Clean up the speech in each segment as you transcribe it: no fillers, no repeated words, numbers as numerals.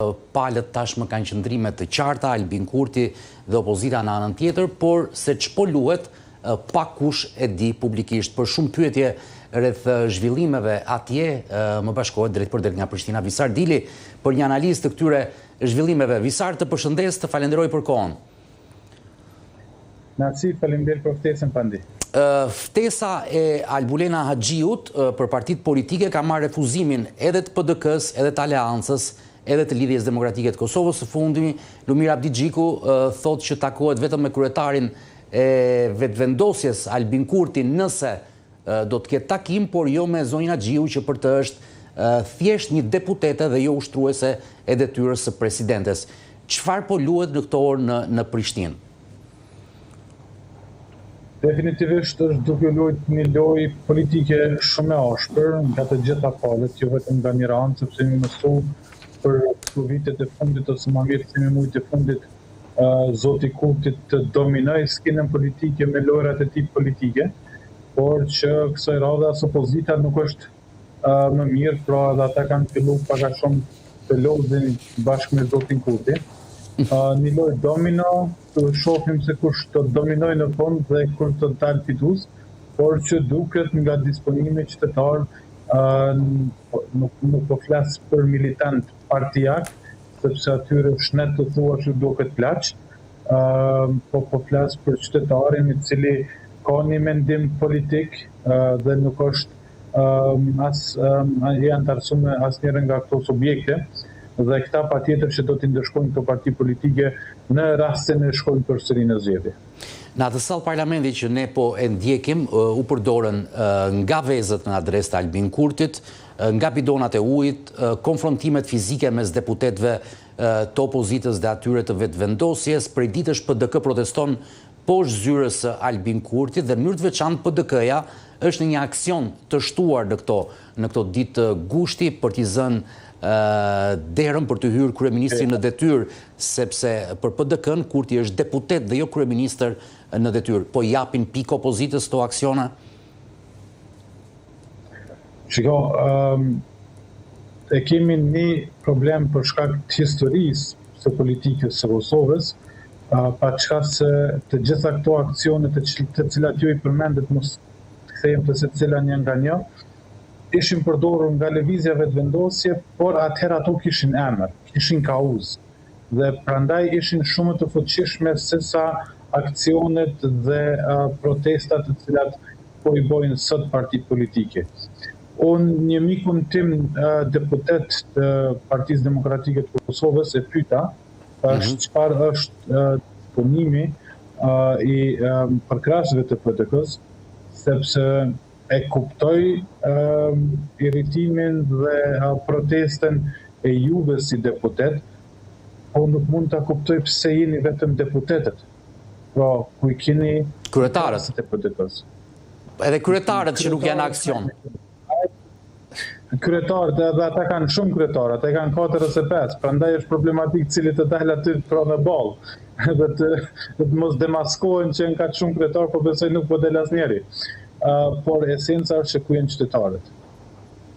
palët tashmë kanë qëndrime të qarta, Albin Kurti dhe opozita në anën tjetër, por se ç'po luhet pa kush e di publikisht. Për shumë pyetje rreth zhvillimeve atje, më bashkohet drejt për drejt nga Prishtina Visar Dili për një analizë të këtyre zhvillimeve. Visar, të përshëndes, të falenderoj për kohën. Naci, faleminderit për ftesën pandi. Ftesa e Albulena Haxhiut për partitë politike ka marrë refuzimin edhe të PDK-s, edhe të Aleancës, edhe të Lidhjes Demokratike të Kosovës. Së fundmi, Lumir Abdi Xhiku thotë që takohet vetëm me kryetarin e vetëvendosjes Albin Kurti nëse do të ketë takim, por jo me zonin Haxhiu që për të është thjesht një deputete dhe jo ushtruese e detyrës së presidentes. Çfarë po luhet në këto orë në Prishtinë? Definitivisht është duke luajtur një lojë politike shumë e ashpër nga të gjitha palët, jo vetëm nga Mirani, sepse më mësu për këto vitet e fundit ose më mirë themi mujt e fundit, zoti Kurti të dominoj skenën politike me lojrat e tij politike, por që kësaj radhe as opozita nuk është më mirë, pra edhe ata kanë filluar pak a shumë të lodhin bashkë me zotin Kurti. Një lojë domino, të shohim se kush të dominoj në fund dhe kur të dalë fitues, por që duket nga disponimi qytetar, nuk po flas për militant partijak, sepse atyre shnet të thuash duket plaç, po flas për qytetarin i cili ka një mendim politik dhe nuk është i antarësuar asnjëherë nga këto subjekte. Dhe këta patjetër që do t'i ndërshkojnë këto parti politike në rast se ne shkojnë përsëri në zgjedhje. Në atë sallë parlamenti që ne po e ndjekim, u përdorën nga vezët në adresë të Albin Kurtit, nga bidonat e ujit, konfrontimet fizike mes deputetëve të opozitës dhe atyre të vetëvendosjes. Prej ditësh PDK proteston poshtë zyrës së Albin Kurtit dhe në mënyrë të veçantë PDK-ja është në një aksion të shtuar në këto ditë gushti për t'i zënë derën për të hyrë kryeministrin në detyrë, sepse për PDK-n Kurti është deputet dhe jo kryeministër në detyrë. Po japin pikë opozitës këto aksione? Shiko, e kemi një problem për shkak të historisë së politikës së Kosovës, pa çka se të gjitha këto aksione të cilat ju i përmendet, mos kthejmë të secila një nga një, ishin përdorur nga lëvizja vetëvendosje, por atëherë ato kishin emër, kishin kauzë, dhe prandaj ishin shumë të fuqishme se sa aksionet dhe protestat të cilat po i bojnë sot partit politike. Unë një mikun tim deputet të Partisë Demokratike të Kosovës e pyeta çfarë është punimi i përkrahësve të PDK-s, sepse e kuptoj irritimin dhe protestën e juve si deputet, po nuk mund ta kuptoj pse jeni vetëm deputetët. Pra, ku i keni kryetarët e PDK-s. Edhe kryetarët që nuk janë aksion. Kryetarët, edhe ata kanë shumë kryetarë, ata kanë 4 ose 5, prandaj është problematik cili të dalë aty pra në ballë. Dhe të mos demaskohen që janë kaq shumë kryetarë, po besoj nuk po del asnjëri. Por esenca është që ku janë qytetarët.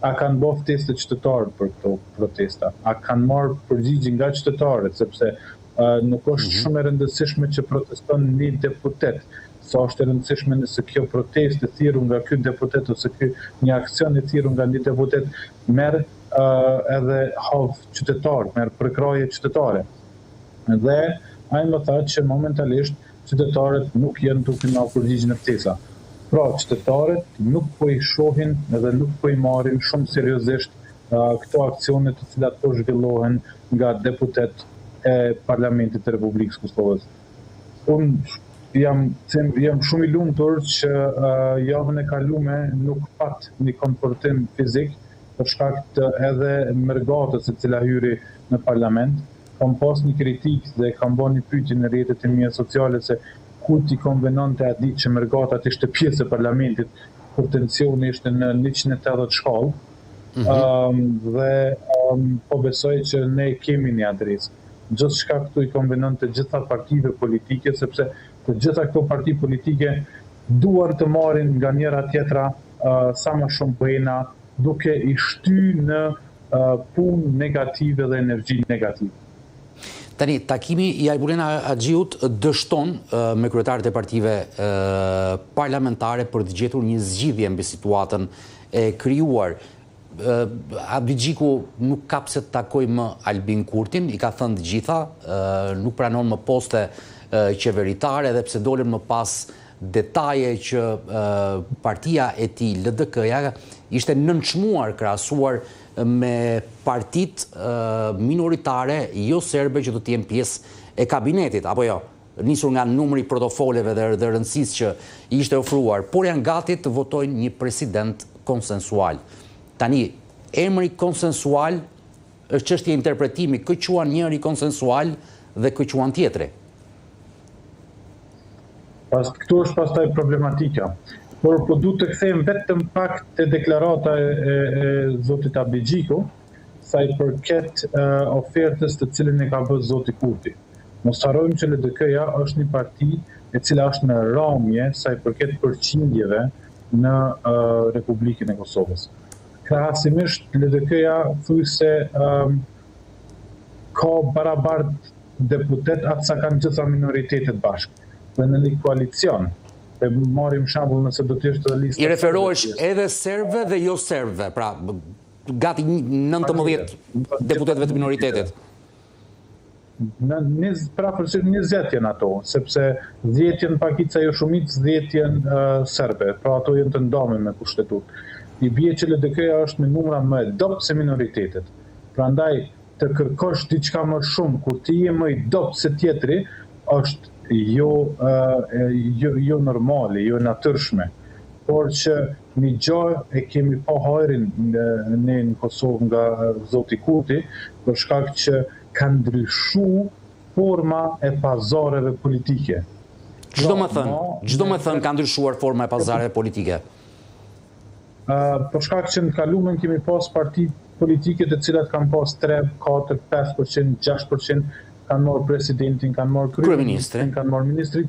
A kanë bërë ftesë të qytetarët për këto protesta? A kanë marrë përgjigje nga qytetarët, sepse nuk është shumë e rëndësishme që proteston një deputet, sa është e rëndësishme nëse kjo protestë e thirrur nga ky deputet ose një aksion e thirrur nga një deputet merr edhe hav qytetar, merr përkraje qytetare. Dhe ai më tha që momentalisht qytetarët nuk janë duke marrë përgjigje në ftesa. Pra, qytetarët nuk po i shohin edhe nuk po i marrin shumë seriozisht këto aksione të cilat po zhvillohen nga deputet e Parlamentit të Republikës Kosovës. Unë jam shumë i lumtur që javën e kaluar nuk pat një konfrontim fizik për shkak të edhe mërgatës e cila hyri në parlament. Kam pas një kritikë dhe kam bërë një pyetje në rrjetet e mia sociale se Kurti konvenonte atë ditë që mërgatat ishte pjesë e parlamentit, kur tensioni ishte në 180 shkallë, dhe po besoj që ne kemi një adresë. Gjithçka këtu i konvenonte gjitha partive politike, sepse të gjitha këto parti politike duan të marrin nga njëra tjetra sa më shumë pena, duke i shtyr në punë negative dhe energji negative. Tani, takimi i Albulena Agjiut dështon me kryetarët e partive parlamentare për të gjetur një zgjidhje mbi situatën e krijuar. Abdi Gjiku nuk ka pse të takoj më Albin Kurtin, i ka thënë të gjitha, nuk pranon më poste qeveritare dhe pse dolën më pas detaje që partia e tij, LDK-ja, ishte nënçmuar krahasuar me partit minoritare jo serbe që do të jenë pjesë e kabinetit, apo jo, nisur nga numri portofoleve dhe rëndësisë që i ishte ofruar, por janë gati të votojnë një president konsensual. Tani, emri konsensual është çështje interpretimi, kë quan njëri konsensual dhe kë quan tjetri. Këtu është pastaj problematika. Por du të kthejmë vetëm pak të deklarata e zotit Abdi Gjiku, sa i përket ofertës të cilën e ka bërë zoti Kurti. Mos harrojmë që LDK-ja është një parti e cila është në ramje sa i përket përqindjeve në Republikën e Kosovës. Krahasimisht, LDK-ja thuaj se ka barabart deputet atë sa kanë gjitha minoritetet bashkë. Dhe në një koalicion, dhe marim shembull nëse do të ishte listë. I referohesh edhe serbëve dhe jo serbëve, pra gati 19 deputetëve të minoritetit. Përfshirë 20 janë ato, sepse 10 janë pakica jo shumicë, 10 janë serbe, pra ato janë të ndarme me kushtetut. I bie që LDK-ja është me numra më e dobët se minoritetet. Prandaj të kërkosh diçka më shumë kur ti je më i dobët se tjetri është jo normale, jo natyrshme. Por që një gjë e kemi pa hajrin në Kosovë nga zoti Kurti, për shkak që ka ndryshuar forma e pazareve politike. Çdo më thënë ka ndryshuar forma e pazareve politike. Për shkak që në kalumen kemi pas parti politike të cilat kanë pas 3, 4, 5%, 6%, kanë marrë presidentin, kanë marrë kryeministrin, kanë marrë ministrin,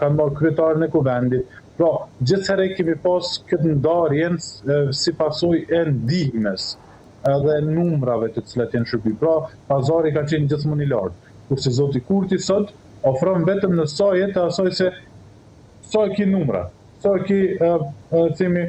kanë marrë kryetarin e kuvendit. Pra, gjithëherë kemi pas këtë ndarjen si pasojë e ndihmës edhe numrave të cilat janë shërby. Pra, pazari ka qenë gjithmonë i lartë. Kurse zoti Kurti sot ofron vetëm në sa jetë asaj se sa e ki numra, sa e ki themi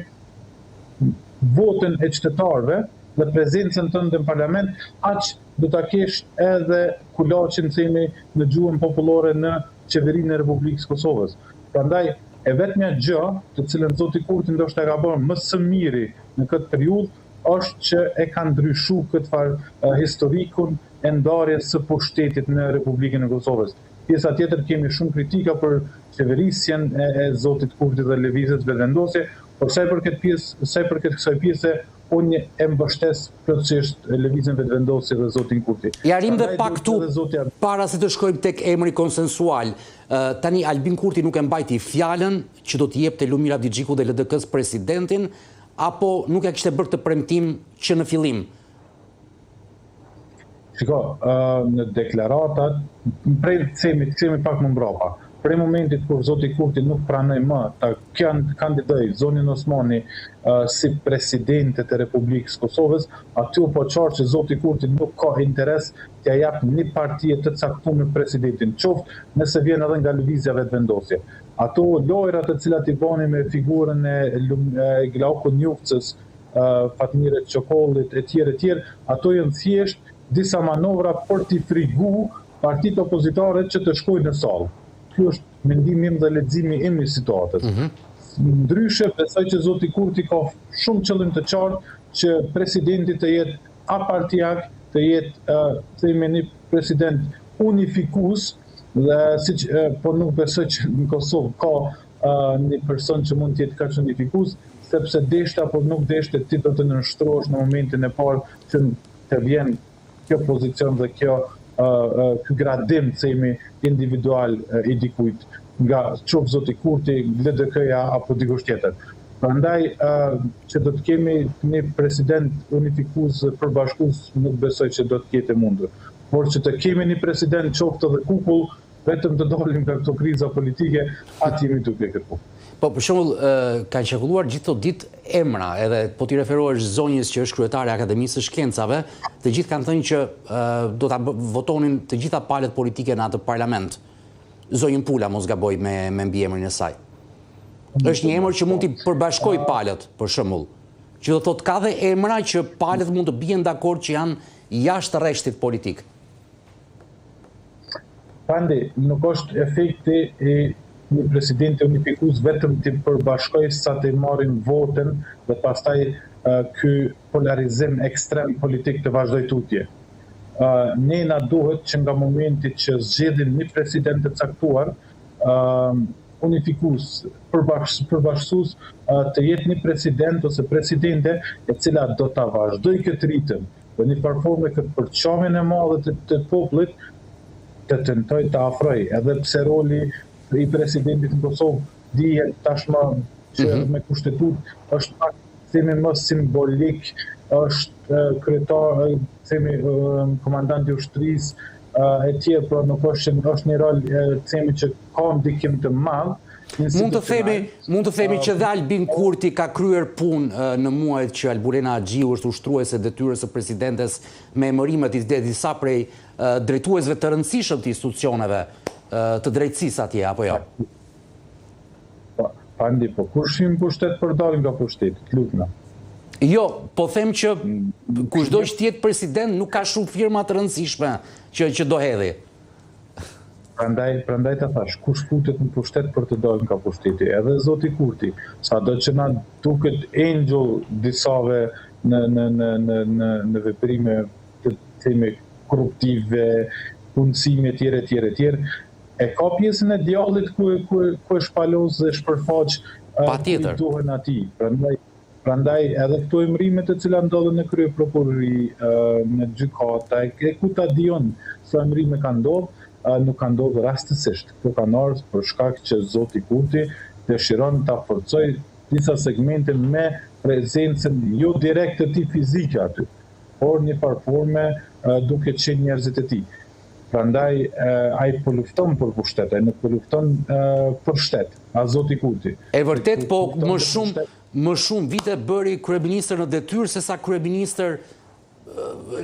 votën e qytetarëve dhe prezencën tënde në parlament, aq do ta kesh edhe kulaqin themi në gjuhën popullore në qeverinë e Republikës Kosovës. Prandaj e vetmja gjë të cilën zoti Kurti ndoshta ka bërë më së miri në këtë periudhë është që e ka ndryshuar këtë farë historikun e ndarjes së pushtetit në Republikën e Kosovës. Pjesa tjetër kemi shumë kritika për qeverisjen e zotit Kurti dhe lëvizjes vetëvendosje, por sa i përket kësaj pjese unë e mbështes plotësisht lëvizjen vetëvendosje dhe zotin Kurti. Ja rim dhe pak tu, para se të shkojmë tek emri konsensual. Tani Albin Kurti nuk e mbajti fjalën që do të jepte Lumir Abdi Gjiku dhe LDK-s presidentin, apo nuk e kishte bërë të premtim që në fillim? Shiko, në deklarata, themi pak më mbrapa. Prej momentit kur zoti Kurti nuk pranoi më ta kandidoj Zonin Osmani si presidentet e Republikës Kosovës, aty u po qartë që zoti Kurti nuk ka interes t'ia jap një parti të caktuar me presidentin, qoftë nëse vjen edhe nga lëvizja vetëvendosje. Ato lojrat të cilat i bani me figurën e Glaukut Njufcës, Fatmire Çokollit e tjerë, ato janë thjesht disa manovra për t'i frigu partitë opozitare që të shkojnë në sallë. Ky është mendimi im dhe leximi im i situatës. Ndryshe, besoj që zoti Kurti ka shumë qëllim të qartë që presidenti të jetë apartiak, të jetë themi një president unifikues, dhe po nuk besoj që në Kosovë ka një person që mund të jetë kaq unifikues, sepse deshte apo nuk deshte ti do të nënshtrohesh në momentin e parë që të vjen kjo pozicion dhe ky gradim themi individual i dikujt nga qoftë zoti Kurti, LDK-ja apo dikush tjetër. Prandaj që do të kemi një president unifikues përbashkues nuk besoj që do të ketë mundur. Por që të kemi një president qoftë edhe kukull, vetëm të dalim nga këto kriza politike, atë jemi duke kërkuar. Po, për shembull, kanë qarkulluar gjithë këto ditë emra, edhe po t'i referohesh zonjës që është kryetare e Akademisë së Shkencave, të gjithë kanë thënë që do ta votonin të gjitha palët politike në atë parlament. Zonjën Pula, mos gaboj me mbiemrin e saj. Është një emër që mund t'i përbashkoj palët, për shembull. Që do thotë ka dhe emra që palët mund të bien dakord që janë jashtë rreshtit politik. Pandi, nuk është efekti i një presidenti unifikues vetëm të përbashkoj sa të marrin votën dhe pastaj ky polarizim ekstrem politik të vazhdoj tutje. Ne na duhet që nga momenti që zgjedhin një president të caktuar, unifikues, përbashkësues, të jetë një president ose presidente e cila do ta vazhdoj këtë ritëm dhe një performe këtë përçamjen e madhe të popullit të tentoj të afroj, edhe pse roli i presidentit në Kosovë dihet tashmë që me kushtetut është pak themi më simbolik, është kryetar, themi komandanti i ushtrisë e tjerë, por nuk është një rol themi që ka ndikim të madh. Mund të themi që dhe Albin Kurti ka kryer punë në muajt që Albulena Axhiu është ushtruese detyrës së presidentes me emërimet e disa prej drejtuesve të rëndësishëm të institucioneve të drejtësisë atje, apo jo? Pandi, po kur shim pushtet për dalin nga pushtetit, lutna? Jo, po them që kushdo që tjetë president nuk ka shumë firma të rëndësishme që do hedhi. Prandaj të thash, kush futet në pushtet për të dalë nga pushteti, edhe zoti Kurti, sado që na duket angel disave në veprime të themi korruptive, punësime tjere, e ka pjesën e djallit ku është shpaloz dhe shpërfaq i duhen atij. Prandaj edhe këto emrime të cilat ndodhen në krye prokurori, në gjykata, e ku ta dijon se emrime kanë ndodhur, nuk kanë ndodhur rastësisht. Këto kanë ardhur për shkak që zoti Kurti dëshiron ta forcojë disa segmente me prezencën jo direkte të tij fizike aty, por një performe duke qenë njerëzit e tij. Prandaj ai po lufton për pushtet, ai nuk po lufton për shtet, a zoti Kurti. E vërtet, po më shumë vite bëri kryeministër në detyrë se sa kryeministër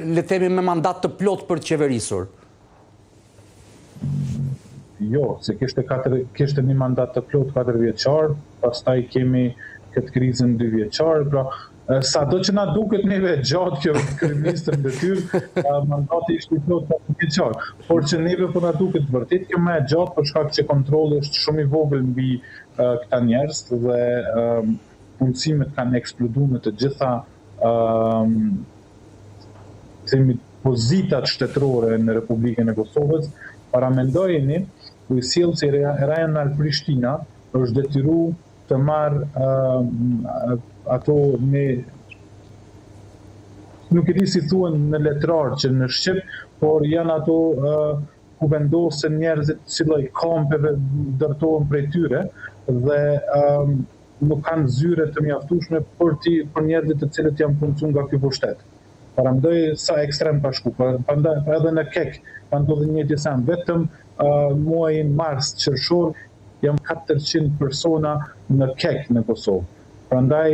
le të themi me mandat të plot për të qeverisur. Jo, se kishte një mandat të plot 4 vjeçar, pastaj kemi këtë krizën 2 vjeçar, pra sado që na duket neve gjatë kjo kryeministër në detyrë, mandati ishte i plot 4 vjeçar, por që neve po na duket vërtet kjo më e gjatë për shkak që kontrolli është shumë i vogël mbi këta njerëz dhe punësimet kanë eksploduar në të gjitha themi pozitat shtetërore në Republikën e Kosovës. Paramendojeni, sjellësi Rajan Al-Prishtina është detyruar të marrë ato me nuk e di si thuan në letrar që në shqip, por janë ato ku vendosen njerëzit si lloj kampeve ndërtohen prej tyre dhe nuk kanë zyre të mjaftueshme për njerëzit të cilët janë punësuar nga ky pushtet. Paramendoj sa ekstrem ka shku, edhe në Kek ka ndodhur një gjë vetëm muajin mars qershor jam 400 persona në Kek në Kosovë. Prandaj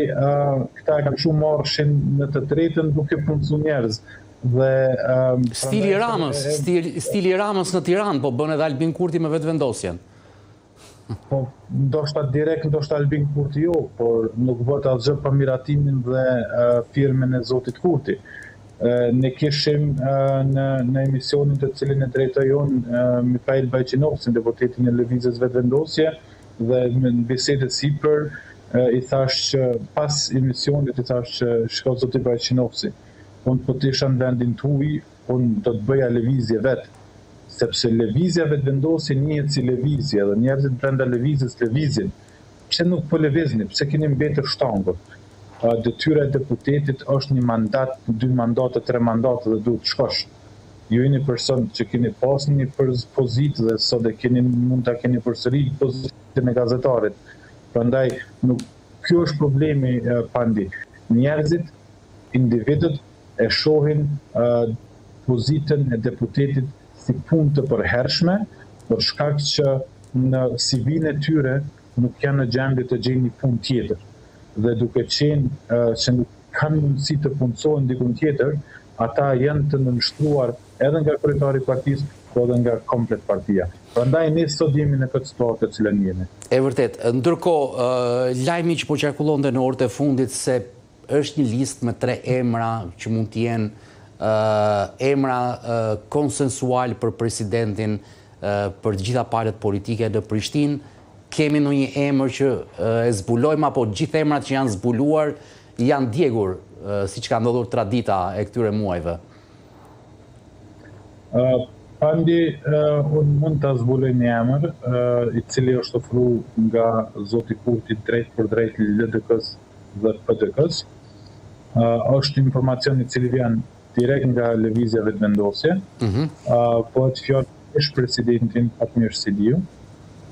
këta kanë shumë marrshin në të drejtën duke punësuar njerëz dhe stili Ramës në Tiranë, po bën edhe Albin Kurti me vetëvendosjen. Po ndoshta direkt ndoshta Albin Kurti jo, por nuk bëhet asgjë pa miratimin dhe firmën e zotit Kurti. Ne kishim në emisionin të cilin e drejtoi unë Mikhail Bajqinovsin, deputetin e Lëvizjes Vetëvendosje, dhe në bisedë sipër i thash që pas emisionit i thash që shko zoti Bajqinovsi, unë po të isha në vendin tuaj, unë do të bëja lëvizje vetë, sepse lëvizja Vetëvendosje njihet si lëvizje dhe njerëzit brenda lëvizjes lëvizjen. Pse nuk po lëvizni? Pse keni mbetur shtangur? Detyra e deputetit është një mandat, 2 mandate, 3 mandate dhe duhet të shkosh. Ju jeni person që keni pas një pozitë dhe sot e mund ta keni përsëri pozitën e gazetarit. Prandaj ky është problemi Pandi. Njerëzit, individët e shohin pozitën e deputetit si punë të përhershme, për shkak që në CV-n e tyre nuk janë në gjendje të gjejnë një punë tjetër. Dhe duke qenë që nuk kanë mundësi të punësohen dikun tjetër, ata janë të nënshtruar edhe nga kryetari i partisë, po edhe nga komplet partia. Prandaj ne sot jemi në këtë situatë të cilën jemi. E vërtet, ndërkohë, lajmi që po qarkullonte në orët e fundit se është një listë me 3 emra që mund të jenë emra konsensual për presidentin për të gjitha palët politike në Prishtinë. Kemi ndonjë emër që e zbulojmë, apo gjithë emrat që janë zbuluar janë djegur, siç ka ndodhur tradita e këtyre muajve? Pandi, unë mund të zbuloj një emër, i cili është ofruar nga zoti Kurti drejt për drejt LDK-s dhe PDK-s. Është informacion i cili vjen direkt nga lëvizja vetëvendosje. Po të fjalë është presidentin Fatmir Sidiu,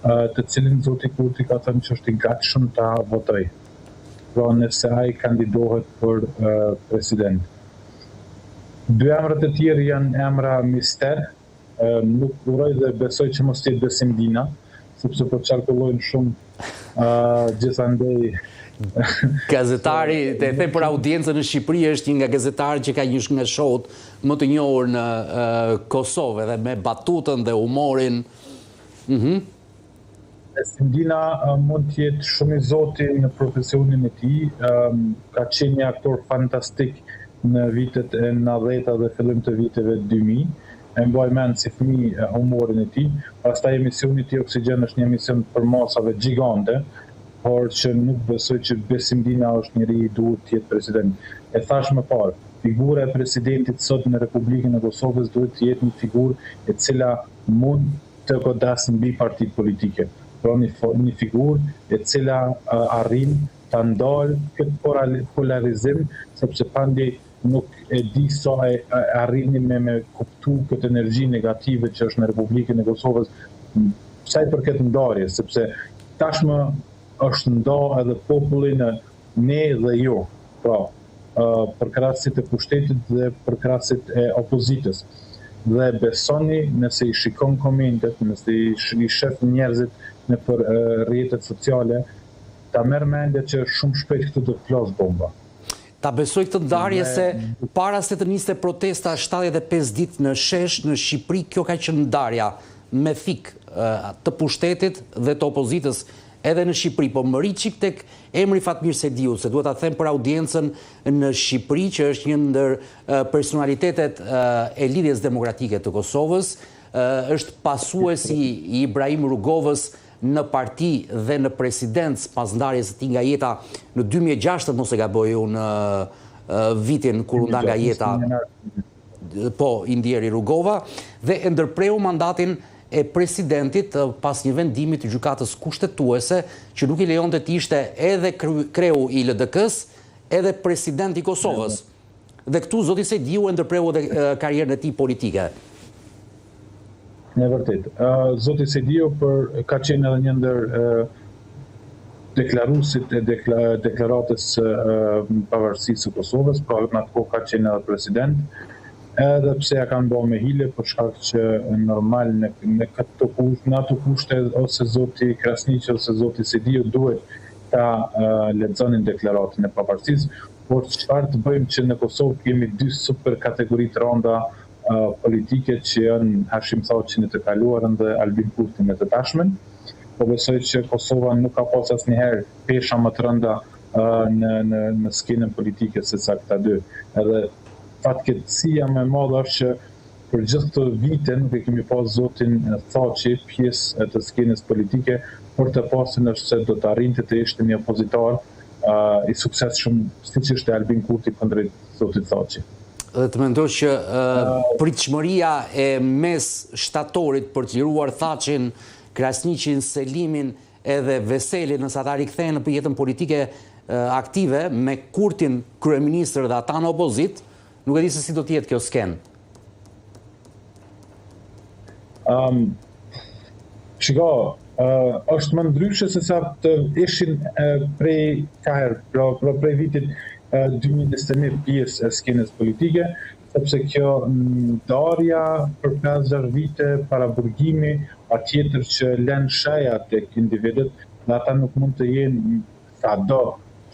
të cilin zoti Kurti ka thënë që është i gatshëm ta votojë. Pra nëse ai kandidohet për president. 2 emrat e tjerë janë emra mister. Nuk uroj dhe besoj që mos jetë Besimdina, sepse po qarkullojnë shumë gjithandej. Gazetari, të them për audiencën në Shqipëri, është një nga gazetarët që ka një nga shohut më të njohur në Kosovë, dhe me batutën dhe humorin. Besimdina mund të jetë shumë i zoti në profesionin e tij, ka qenë një aktor fantastik në vitet e 90 dhe fillim të viteve 2000. E mbaj mend si fëmijë humorin e tij. Pastaj emisioni i tij Oksigjen është një emision për masave gjigante, por që nuk besoj që Besimdina është njëri i duhet të jetë president. E thash më parë, figura e presidentit sot në Republikën e Kosovës duhet të jetë një figurë e cila mund të godasë mbi partitë politike. Pra një figurë e cila arrin ta ndalë këtë polarizim, sepse pandej nuk e di sa arrini me kuptu këtë energji negative që është në Republikën e Kosovës, sa i përket ndarjes, sepse tashmë është nda edhe populli në ne dhe jo, pra, për krahasit e pushtetit dhe për krahasit e opozitës. Dhe besoni, nëse i shikon komentet, nëse i shef njerëzit në për rrjetet sociale, ta merr mendje që shumë shpejt këtu do të plas bomba. Ta besoj këtë ndarje se para se të niste protesta 75 ditë në shesh në Shqipëri, kjo ka qenë ndarja me fik të pushtetit dhe të opozitës edhe në Shqipëri, po më ri çik tek emri Fatmir Sidiu, se duhet ta them për audiencën në Shqipëri që është një ndër personalitetet e Lidhjes Demokratike të Kosovës, është pasuesi i Ibrahim Rugovës në parti dhe në presidencë pas ndarjes së tij nga jeta në 2006, mos e gaboj unë, vitin kur u nda nga jeta, po, i ndjeri Rugova, dhe e ndërpreu mandatin e presidentit pas një vendimi të gjykatës kushtetuese që nuk i lejonte të ishte edhe kreu i LDK-s, edhe president i Kosovës. Dhe këtu zoti Sidiu e ndërpreu edhe karrierën e tij politike. Në vërtet. Zoti Sidiu ka qenë edhe një ndër deklaruesit e deklaratës pavarësisë së Kosovës, pra në atë kohë ka qenë edhe president, edhe pse ja kanë bërë me hile, për shkak që normal në ato kushte ose zoti Krasniqi ose zoti Sidiu duhet ta lexonin deklaratën e pavarësisë, por çfarë të bëjmë që në Kosovë kemi 2 super kategori të rënda politike që janë Hashim Thaçi në të kaluarën dhe Albin Kurti në të tashmen. Po besoj që Kosova nuk ka pas asnjëherë pesha më të rënda në skenën politike se sa këta 2. Edhe fatkeqësia më e madhe është që për gjithë këtë vite nuk e kemi pas zotin Thaçi pjesë të skenës politike, por të pasin është se do të arrinte të ishte një opozitar i suksesshëm, siç ishte Albin Kurti kundrejt zotit Thaçi. Dhe të mendoj që pritshmëria e mes shtatorit për të liruar Thaçin, Krasniqin, Selimin edhe Veselin, nëse ata rikthehen në jetën politike aktive me Kurtin kryeministër dhe ata në opozit, nuk e di se si do të jetë kjo skenë. Shiko, është më ndryshe se sa të ishin prej vitit 2021 pjesë e skenës politike, sepse kjo ndarja për 5-6 vite para burgimi, patjetër që lën shaja tek individët, dhe ata nuk mund të jenë sado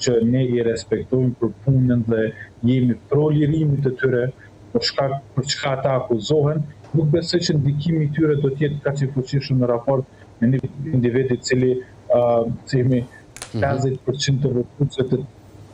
që ne i respektojmë për punën dhe jemi pro lirimit të tyre, për çka ata akuzohen, nuk besoj që ndikimi i tyre do të jetë kaq i fuqishëm në raport me një individ i cili themi 50% të votuesve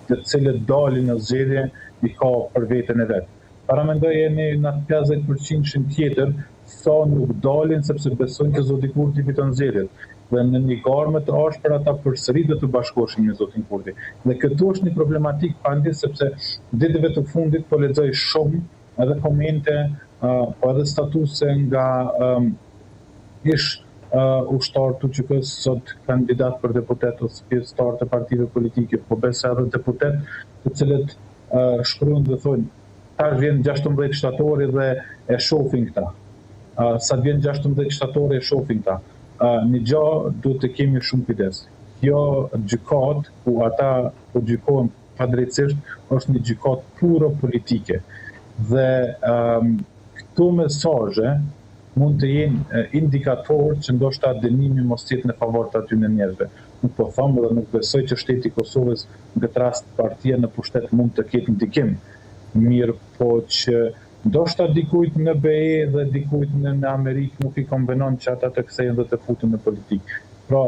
të cilët dalin në zgjedhje i ka për veten e vet. Para mendoje në 50% tjetër sa nuk dalin sepse besojnë që zoti Kurti fiton zgjedhjet. Dhe në një garme të ashpër ata përsëri do të bashkoheshin me zotin Kurti. Dhe këtu është një problematik pandi sepse ditëve të fundit po lexoj shumë edhe komente, po edhe statuse nga ushtar të QK-s sot kandidat për deputet ose pjesëtar të partive politike, po besa edhe deputet të cilët shkruajnë dhe thonë tash vjen 16 shtatori dhe e shohin këta. Sa vjen 16 shtatori e shohin këta. Një gjë duhet të kemi shumë kujdes. Jo gjykat ku ata po gjykojnë padrejtësisht është një gjykat puro politike. Dhe këto mesazhe mund të jenë indikator që ndoshta dënimi mos jetë në favor të aty në njerëzve. Nuk po them dhe nuk besoj që shteti i Kosovës në këtë rast partia në pushtet mund të ketë ndikim. Mirë po që ndoshta dikujt në BE dhe dikujt në Amerikë nuk i konvenon që ata të kthehen dhe të futen në politikë. Pra,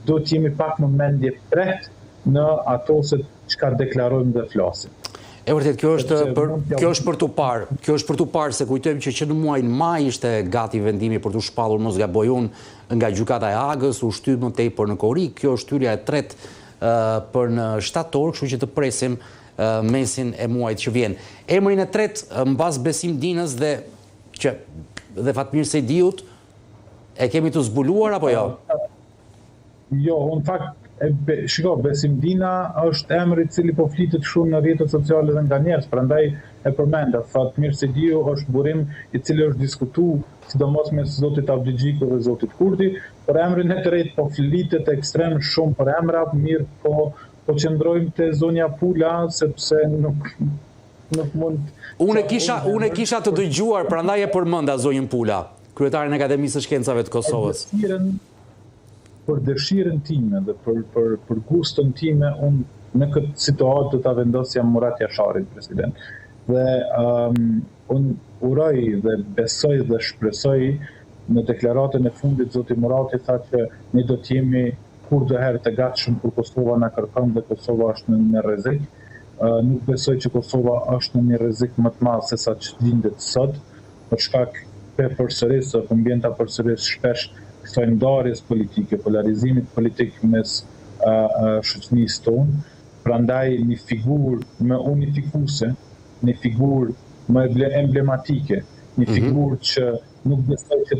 do të jemi pak më mendje pret në ato se çka deklarojmë dhe flasim. E vërtet, kjo është për tu parë, se kujtojmë që në muajin maj ishte gati vendimi për të shpallur mos gaboj unë nga gjykata e Hagës, u shtyp më tepër në Korrik, kjo është hyrja e tretë për në shtator, kështu që të presim mesin e muajit që vjen. Emrin e tretë mbas Besimdinës dhe Fatmir Sejdiut e kemi të zbuluar apo jo? Jo, në fakt shiko, Besimdina është emri i cili po flitet shumë në rrjetet sociale dhe nga njerëz, prandaj e përmenda. Fatmir Sejdiu është burim i cili është diskutuar sidomos mes zotit Avdigjiku dhe zotit Kurti, por emrin e tretë po flitet ekstrem shumë për emra, mirë po qëndrojmë te zonja Pula sepse nuk mund. Unë kisha të dëgjuar, prandaj e përmenda zonjën Pula, kryetarin e Akademisë së Shkencave të Kosovës. Për dëshirën time dhe për gustën time, unë në këtë situatë do ta vendosja Murat Jasharin, president. Dhe unë uroj dhe besoj dhe shpresoj në deklaratën e fundit zoti Murati tha që ne do të jemi kurdoherë të gatshëm kur Kosova na kërkon dhe Kosova është në rrezik. Nuk besoj që Kosova është në një rrezik më të madh se sa që lindet sot, për shkak përsërisë apo mbjenta përsëris shpesh kësaj ndarjes politike, polarizimit politik mes shoqërisë tonë, prandaj një figurë më unifikuese, një figurë më emblematike, një figurë që nuk besoj që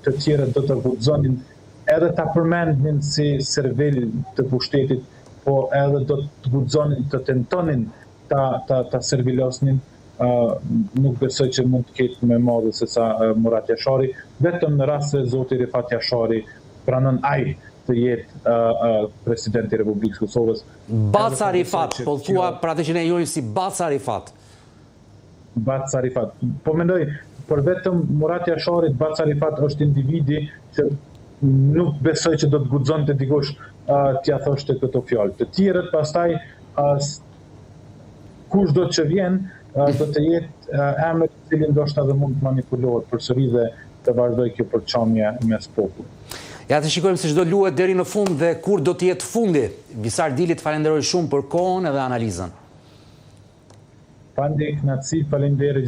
të tjerët do të guxonin edhe ta përmendnin si servel të pushtetit, po edhe do të guxonin të tentonin ta servilosnin. Nuk besoj që mund të ketë më madhe se sa Murat Jashari, vetëm në rast se zoti Rifat Jashari pranon ai të jetë presidenti i Republikës Kosovës. Baca Rifat, po thua për atë që ne njohim si Baca Rifat. Baca Rifat. Po mendoj, për vetëm Murat Jasharit, Baca Rifat është individi që nuk besoj që do të guxonte dikush t'ia thoshte këto fjalë. Të tjerët pastaj kushdo që vjen do të jetë emër i cili ndoshta dhe mund të manipulohet përsëri dhe të vazhdoj kjo përçamje mes popullit. Ja të shikojmë se çdo luhet deri në fund dhe kur do të jetë fundi. Visar Dili, falenderoj shumë për kohën edhe analizën. Pandi Knatësi, falenderoj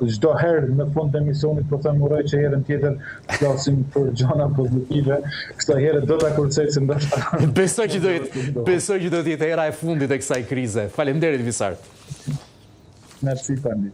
çdo herë në fund të emisionit po them uroj që herën tjetër flasim për gjëra pozitive. Kësaj here do ta kurcoj se ndoshta besoj që do të jetë hera e fundit e kësaj krize. Faleminderit Visar. Merci, Pandi.